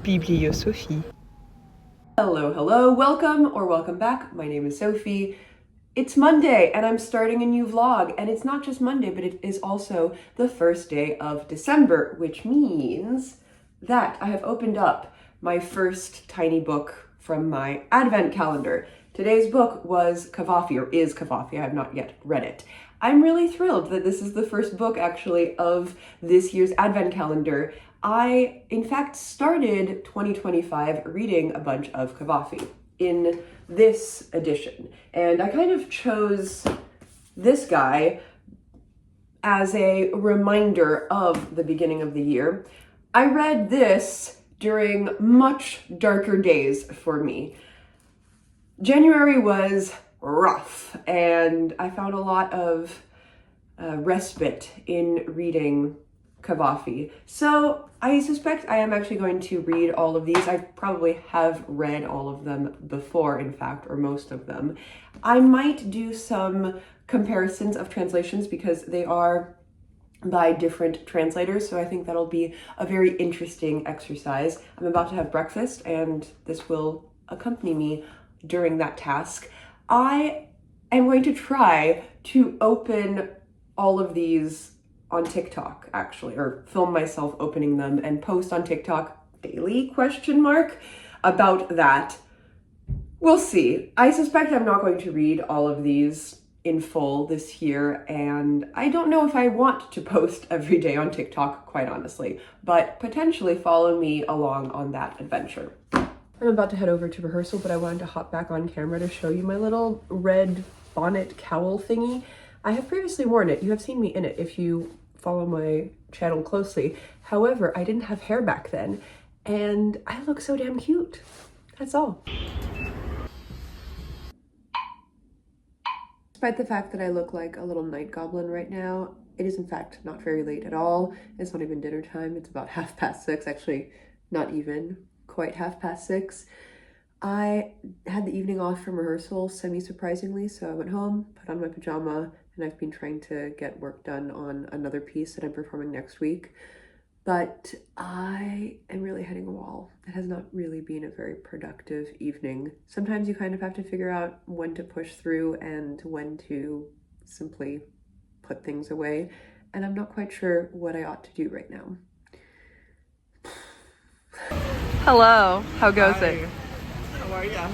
Bibliosophie. Hello, hello, welcome or welcome back. My name is Sophie. It's Monday and I'm starting a new vlog, and it's not just Monday, but it is also the first day of December, which means that I have opened up my first tiny book from my advent calendar. Today's book was Cavafy, or is Cavafy. I have not yet read it. I'm really thrilled that this is the first book actually of this year's advent calendar. I, in fact, started 2025 reading a bunch of Cavafy in this edition, and I kind of chose this guy as a reminder of the beginning of the year. I read this during much darker days for me. January was rough, and I found a lot of respite in reading Cavafy. So I suspect I am actually going to read all of these. I probably have read all of them before, in fact, or most of them. I might do some comparisons of translations because they are by different translators, so I think that'll be a very interesting exercise. I'm about to have breakfast, and this will accompany me during that task. I am going to try to open all of these on TikTok, actually, or film myself opening them and post on TikTok daily, ? About that. We'll see. I suspect I'm not going to read all of these in full this year, and I don't know if I want to post every day on TikTok, quite honestly, but potentially follow me along on that adventure. I'm about to head over to rehearsal, but I wanted to hop back on camera to show you my little red bonnet cowl thingy. I have previously worn it. You have seen me in it if you follow my channel closely. However, I didn't have hair back then, and I look so damn cute. That's all. Despite the fact that I look like a little night goblin right now, it is in fact not very late at all. It's not even dinner time. It's about 6:30, actually not even quite 6:30. I had the evening off from rehearsal semi-surprisingly, so I went home, put on my pajama, and I've been trying to get work done on another piece that I'm performing next week. But I am really hitting a wall. It has not really been a very productive evening. Sometimes you kind of have to figure out when to push through and when to simply put things away, and I'm not quite sure what I ought to do right now. Hello, how goes it? How are ya?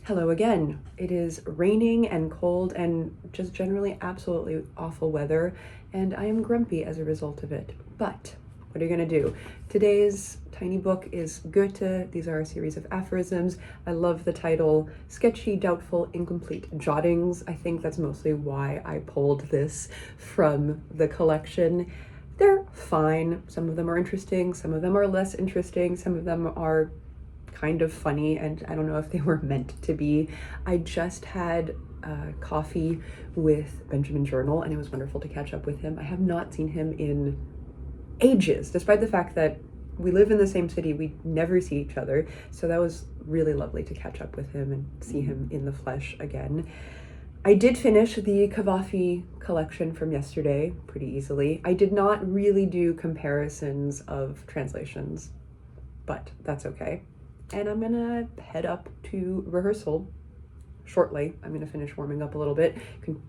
Hello again. It is raining and cold and just generally absolutely awful weather, and I am grumpy as a result of it. But what are you gonna do? Today's tiny book is Goethe. These are a series of aphorisms. I love the title, Sketchy, Doubtful, Incomplete Jottings. I think that's mostly why I pulled this from the collection. They're fine. Some of them are interesting, some of them are less interesting, some of them are kind of funny, and I don't know if they were meant to be. I just had coffee with Benjamin Journal, and it was wonderful to catch up with him. I have not seen him in ages, despite the fact that we live in the same city, we never see each other. So that was really lovely to catch up with him and see him in the flesh again. I did finish the Cavafy collection from yesterday pretty easily. I did not really do comparisons of translations, but that's okay. And I'm gonna head up to rehearsal shortly. I'm gonna finish warming up a little bit. You can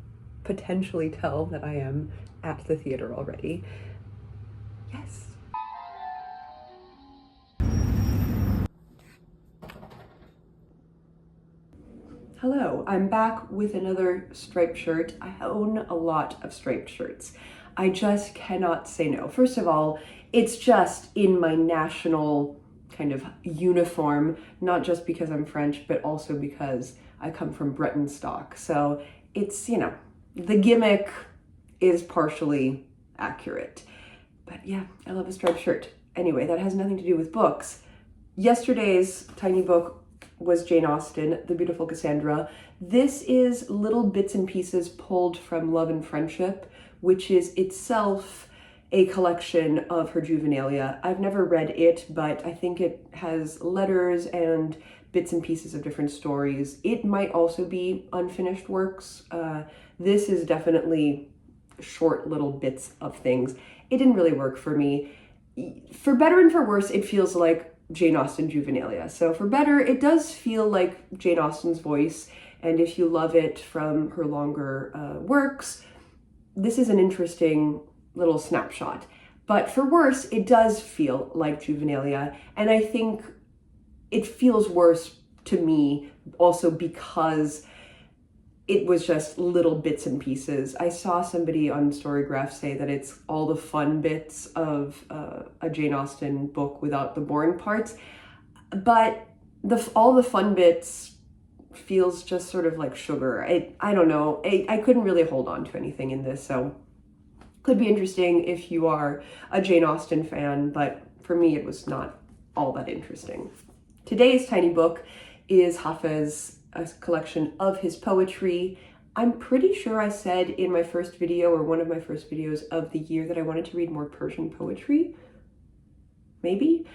potentially tell that I am at the theater already. Yes. Hello, I'm back with another striped shirt. I own a lot of striped shirts. I just cannot say no. First of all, it's just in my national kind of uniform, not just because I'm French, but also because I come from Breton stock. So it's, you know, the gimmick is partially accurate. But yeah, I love a striped shirt. Anyway, that has nothing to do with books. Yesterday's tiny book was Jane Austen, The Beautifull Cassandra. This is little bits and pieces pulled from Love and Freindship, which is itself a collection of her juvenilia. I've never read it, but I think it has letters and bits and pieces of different stories. It might also be unfinished works. This is definitely short little bits of things. It didn't really work for me. for better and for worse, it feels like Jane Austen juvenilia. So for better, it does feel like Jane Austen's voice, and if you love it from her longer works, this is an interesting little snapshot. But for worse, it does feel like juvenilia, and I think it feels worse to me also because it was just little bits and pieces. I saw somebody on Storygraph say that it's all the fun bits of a Jane Austen book without the boring parts, but all the fun bits feels just sort of like sugar. I don't know. I couldn't really hold on to anything in this, so could be interesting if you are a Jane Austen fan, but for me it was not all that interesting. Today's tiny book is Hafez, a collection of his poetry. I'm pretty sure I said in my first video, or one of my first videos of the year, that I wanted to read more Persian poetry. Maybe?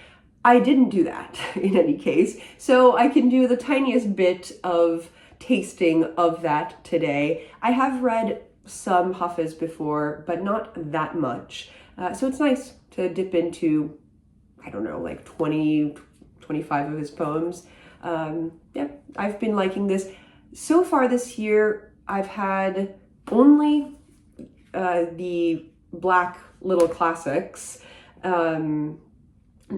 I didn't do that in any case, so I can do the tiniest bit of tasting of that today. I have read some Hafez before, but not that much. So it's nice to dip into, I don't know, like 20, 25 of his poems. Yeah, I've been liking this. So far this year, I've had only the black little classics. I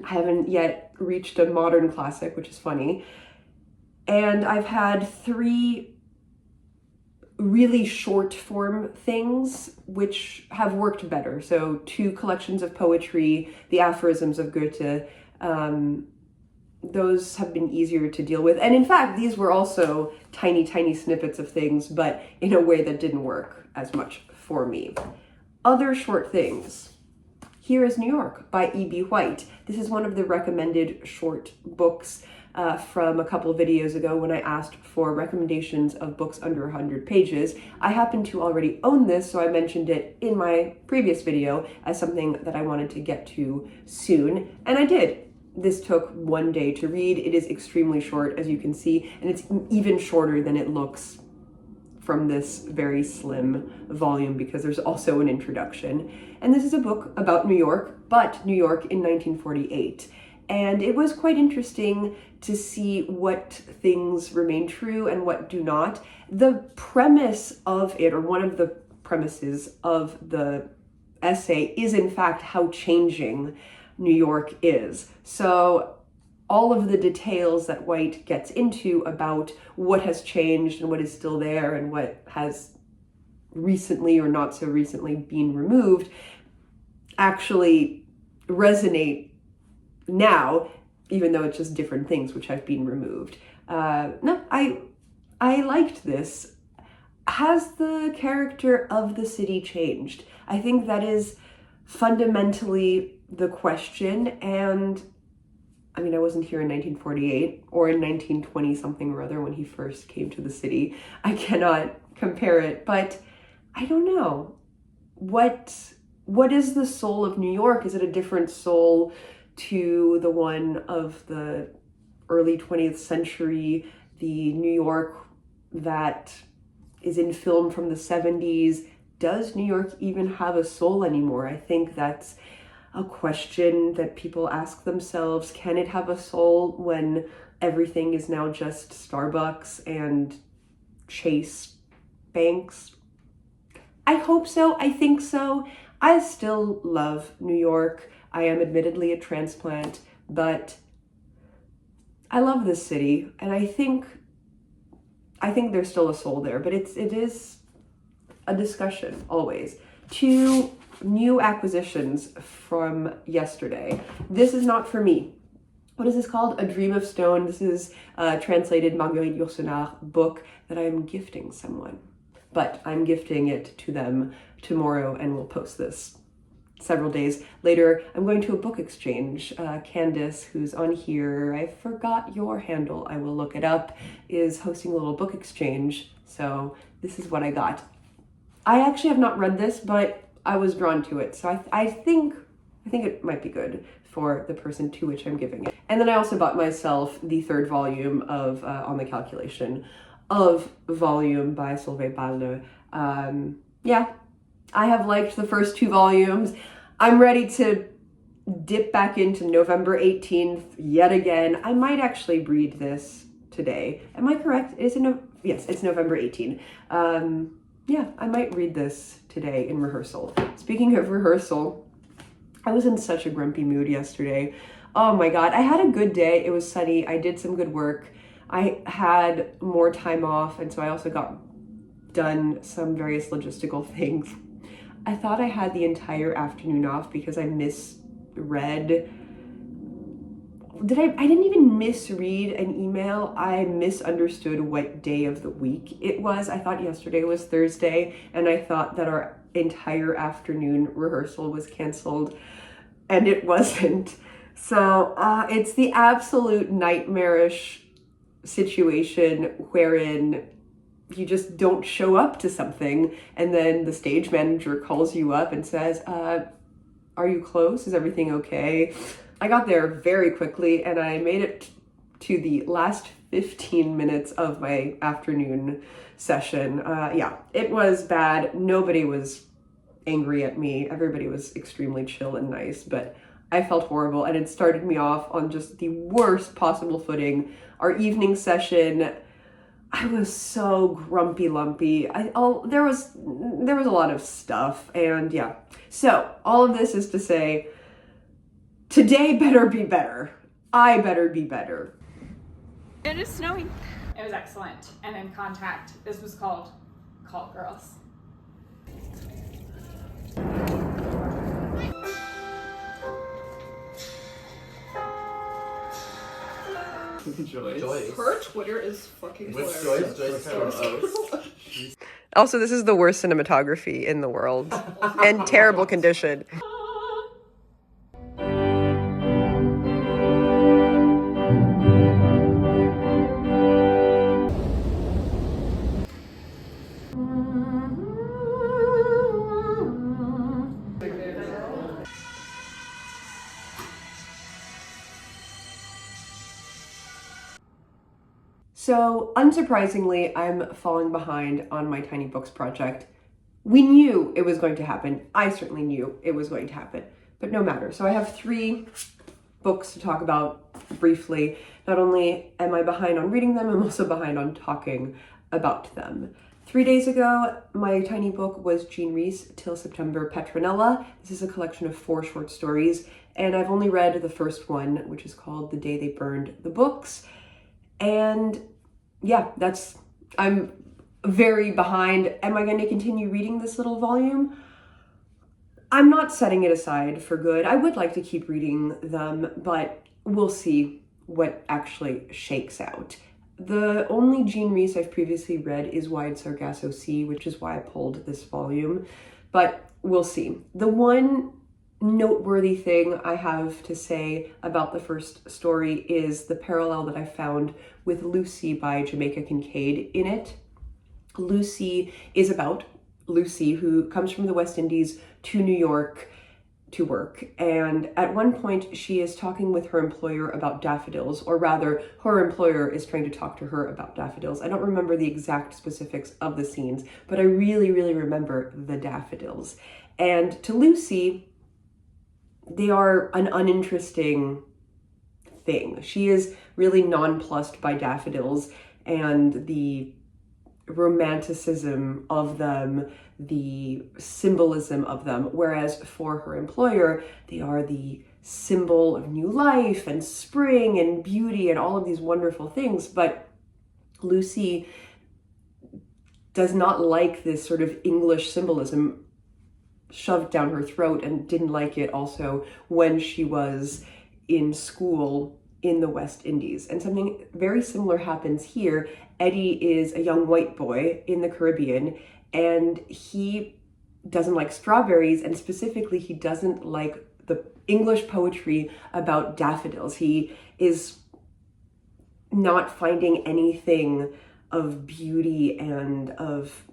haven't yet reached a modern classic, which is funny. And I've had 3 really short form things which have worked better. So 2 collections of poetry, the aphorisms of Goethe, those have been easier to deal with. And in fact, these were also tiny, tiny snippets of things, but in a way that didn't work as much for me. Other short things. Here is New York by E.B. White. This is one of the recommended short books from a couple of videos ago when I asked for recommendations of books under 100 pages. I happen to already own this, so I mentioned it in my previous video as something that I wanted to get to soon, and I did. This took 1 day to read. It is extremely short, as you can see, and it's even shorter than it looks from this very slim volume because there's also an introduction. And this is a book about New York, but New York in 1948. And it was quite interesting to see what things remain true and what do not. The premise of it, or one of the premises of the essay, is in fact how changing New York is. So all of the details that White gets into about what has changed and what is still there and what has recently or not so recently been removed actually resonate now, even though it's just different things which have been removed. No, I liked this. Has the character of the city changed? I think that is fundamentally the question, and I mean, I wasn't here in 1948 or in 1920 something or other when he first came to the city. I cannot compare it, but I don't know. What is the soul of New York? Is it a different soul to the one of the early 20th century, the New York that is in film from the 70s? Does New York even have a soul anymore? I think that's a question that people ask themselves. Can it have a soul when everything is now just Starbucks and Chase banks? I hope so. I think so. I still love New York. I am admittedly a transplant, but I love this city, and I think there's still a soul there, but it is a discussion always. 2 new acquisitions from yesterday. This is not for me. What is this called? A Dream of Stone. This is a translated Marguerite Yourcenar book that I'm gifting someone. But I'm gifting it to them tomorrow, and we'll post this several days later. I'm going to a book exchange. Candace, who's on here, I forgot your handle, I will look it up, is hosting a little book exchange. So this is what I got. I actually have not read this, but I was drawn to it. So I think it might be good for the person to which I'm giving it. And then I also bought myself the 3rd volume of On the Calculation of Volume by Solvej Balle. Yeah, I have liked the first 2 volumes. I'm ready to dip back into November 18th yet again. I might actually read this today. Am I correct? Yes, it's November 18th. Yeah, I might read this today in rehearsal. Speaking of rehearsal, I was in such a grumpy mood yesterday. Oh my God, I had a good day. It was sunny. I did some good work. I had more time off, and so I also got done some various logistical things. I thought I had the entire afternoon off because I misread. I didn't even misread an email. I misunderstood what day of the week it was. I thought yesterday was Thursday, and I thought that our entire afternoon rehearsal was canceled, and it wasn't. So it's the absolute nightmarish situation wherein you just don't show up to something, and then the stage manager calls you up and says, are you close? Is everything okay? I got there very quickly, and I made it to the last 15 minutes of my afternoon session. Yeah, it was bad. Nobody was angry at me. Everybody was extremely chill and nice, but I felt horrible, and it started me off on just the worst possible footing. Our evening session, I was so grumpy lumpy. There was a lot of stuff, and yeah. So all of this is to say, today better be better. I better be better. It is snowing. It was excellent. And in Contact, this was called Cult Girls. Joyce. Her Twitter is fucking Which hilarious. Joyce from Oast. Also, this is the worst cinematography in the world, and terrible condition. So, unsurprisingly, I'm falling behind on my Tiny Books project. We knew it was going to happen. I certainly knew it was going to happen, but no matter. So I have 3 books to talk about briefly. Not only am I behind on reading them, I'm also behind on talking about them. 3 days ago, my tiny book was Jean Rhys, Till September, Petronella. This is a collection of 4 short stories, and I've only read the first one, which is called The Day They Burned the Books. And yeah, I'm very behind. Am I going to continue reading this little volume? I'm not setting it aside for good. I would like to keep reading them, but we'll see what actually shakes out. The only Jean Rhys I've previously read is Wide Sargasso Sea, which is why I pulled this volume, but we'll see. The one noteworthy thing I have to say about the first story is the parallel that I found with Lucy by Jamaica Kincaid in it. Lucy is about Lucy, who comes from the West Indies to New York to work, and at one point she is talking with her employer about daffodils, or rather her employer is trying to talk to her about daffodils. I don't remember the exact specifics of the scenes, but I really remember the daffodils. And to Lucy, they are an uninteresting thing. She is really nonplussed by daffodils and the romanticism of them, the symbolism of them, whereas for her employer, they are the symbol of new life and spring and beauty and all of these wonderful things. But Lucy does not like this sort of English symbolism shoved down her throat, and didn't like it also when she was in school in the West Indies. And something very similar happens here. Eddie is a young white boy in the Caribbean, and he doesn't like strawberries, and specifically he doesn't like the English poetry about daffodils. He is not finding anything of beauty and of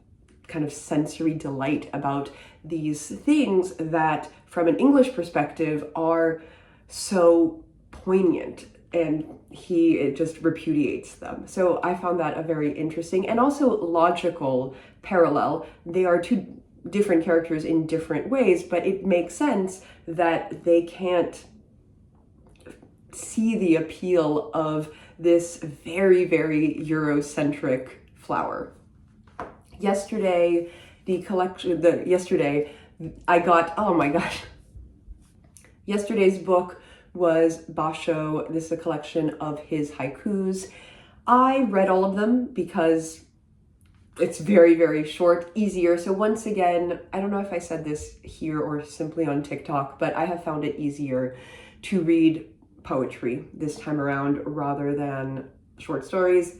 kind of sensory delight about these things that from an English perspective are so poignant, and he just repudiates them. So I found that a very interesting and also logical parallel. They are 2 different characters in different ways, but it makes sense that they can't see the appeal of this very, very Eurocentric flower. Yesterday, I got, oh my gosh. Yesterday's book was Bashō. This is a collection of his haikus. I read all of them because it's very, very short, easier. So once again, I don't know if I said this here or simply on TikTok, but I have found it easier to read poetry this time around rather than short stories.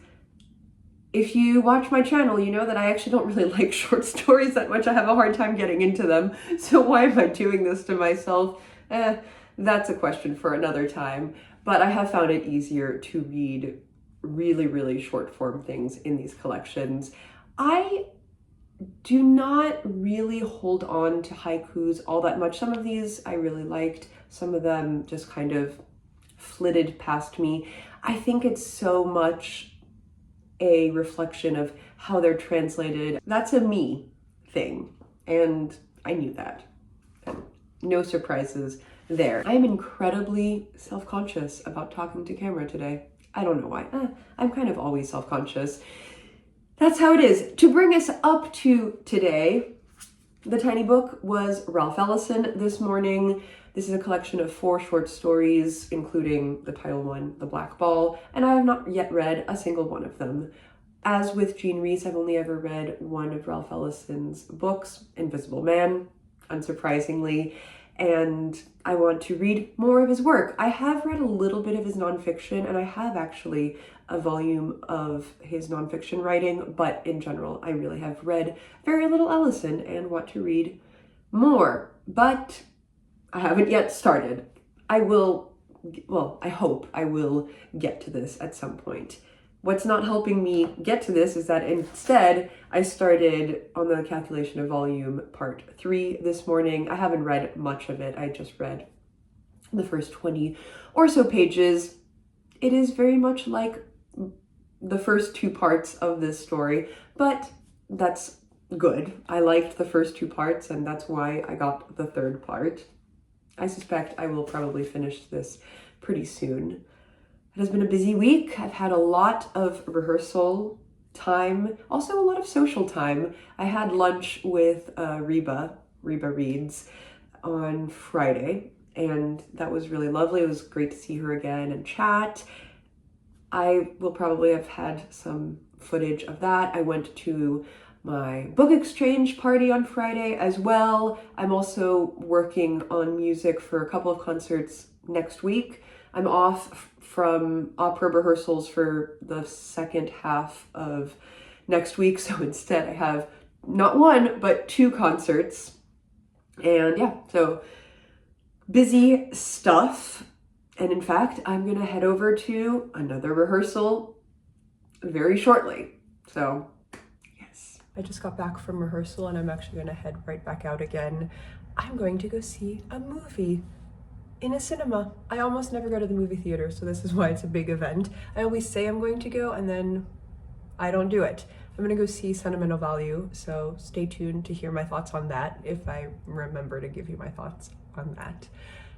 If you watch my channel, you know that I actually don't really like short stories that much. I have a hard time getting into them. So why am I doing this to myself? That's a question for another time. But I have found it easier to read really, really short form things in these collections. I do not really hold on to haikus all that much. Some of these I really liked. Some of them just kind of flitted past me. I think it's so much a reflection of how they're translated. That's a me thing, and I knew that. And no surprises there. I am incredibly self-conscious about talking to camera today. I don't know why. I'm kind of always self-conscious. That's how it is. To bring us up to today, the tiny book was Ralph Ellison this morning. This is a collection of 4 short stories, including the title one, The Black Ball, and I have not yet read a single one of them. As with Jean Rhys, I've only ever read one of Ralph Ellison's books, Invisible Man, unsurprisingly, and I want to read more of his work. I have read a little bit of his nonfiction, and I have actually a volume of his nonfiction writing, but in general, I really have read very little Ellison and want to read more. But I haven't yet started. I hope I will get to this at some point. What's not helping me get to this is that instead I started on the calculation of volume part 3 this morning. I haven't read much of it. I just read the first 20 or so pages. It is very much like the first 2 parts of this story, but that's good. I liked the first 2 parts, and that's why I got the 3rd part. I suspect I will probably finish this pretty soon. It has been a busy week. I've had a lot of rehearsal time, also a lot of social time. I had lunch with Reba Reads on Friday, and that was really lovely. It was great to see her again and chat. I will probably have had some footage of that. I went to my book exchange party on Friday as well. I'm also working on music for a couple of concerts next week. I'm off from opera rehearsals for the second half of next week, so instead I have not 1, but 2 concerts. And yeah, so busy stuff. And in fact, I'm gonna head over to another rehearsal very shortly. So yes. I just got back from rehearsal and I'm actually gonna head right back out again. I'm going to go see a movie in a cinema. I almost never go to the movie theater, so this is why it's a big event. I always say I'm going to go and then I don't do it. I'm gonna go see Sentimental Value, so stay tuned to hear my thoughts on that if I remember to give you my thoughts on that.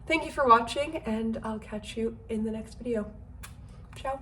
Thank you for watching, and I'll catch you in the next video. Ciao.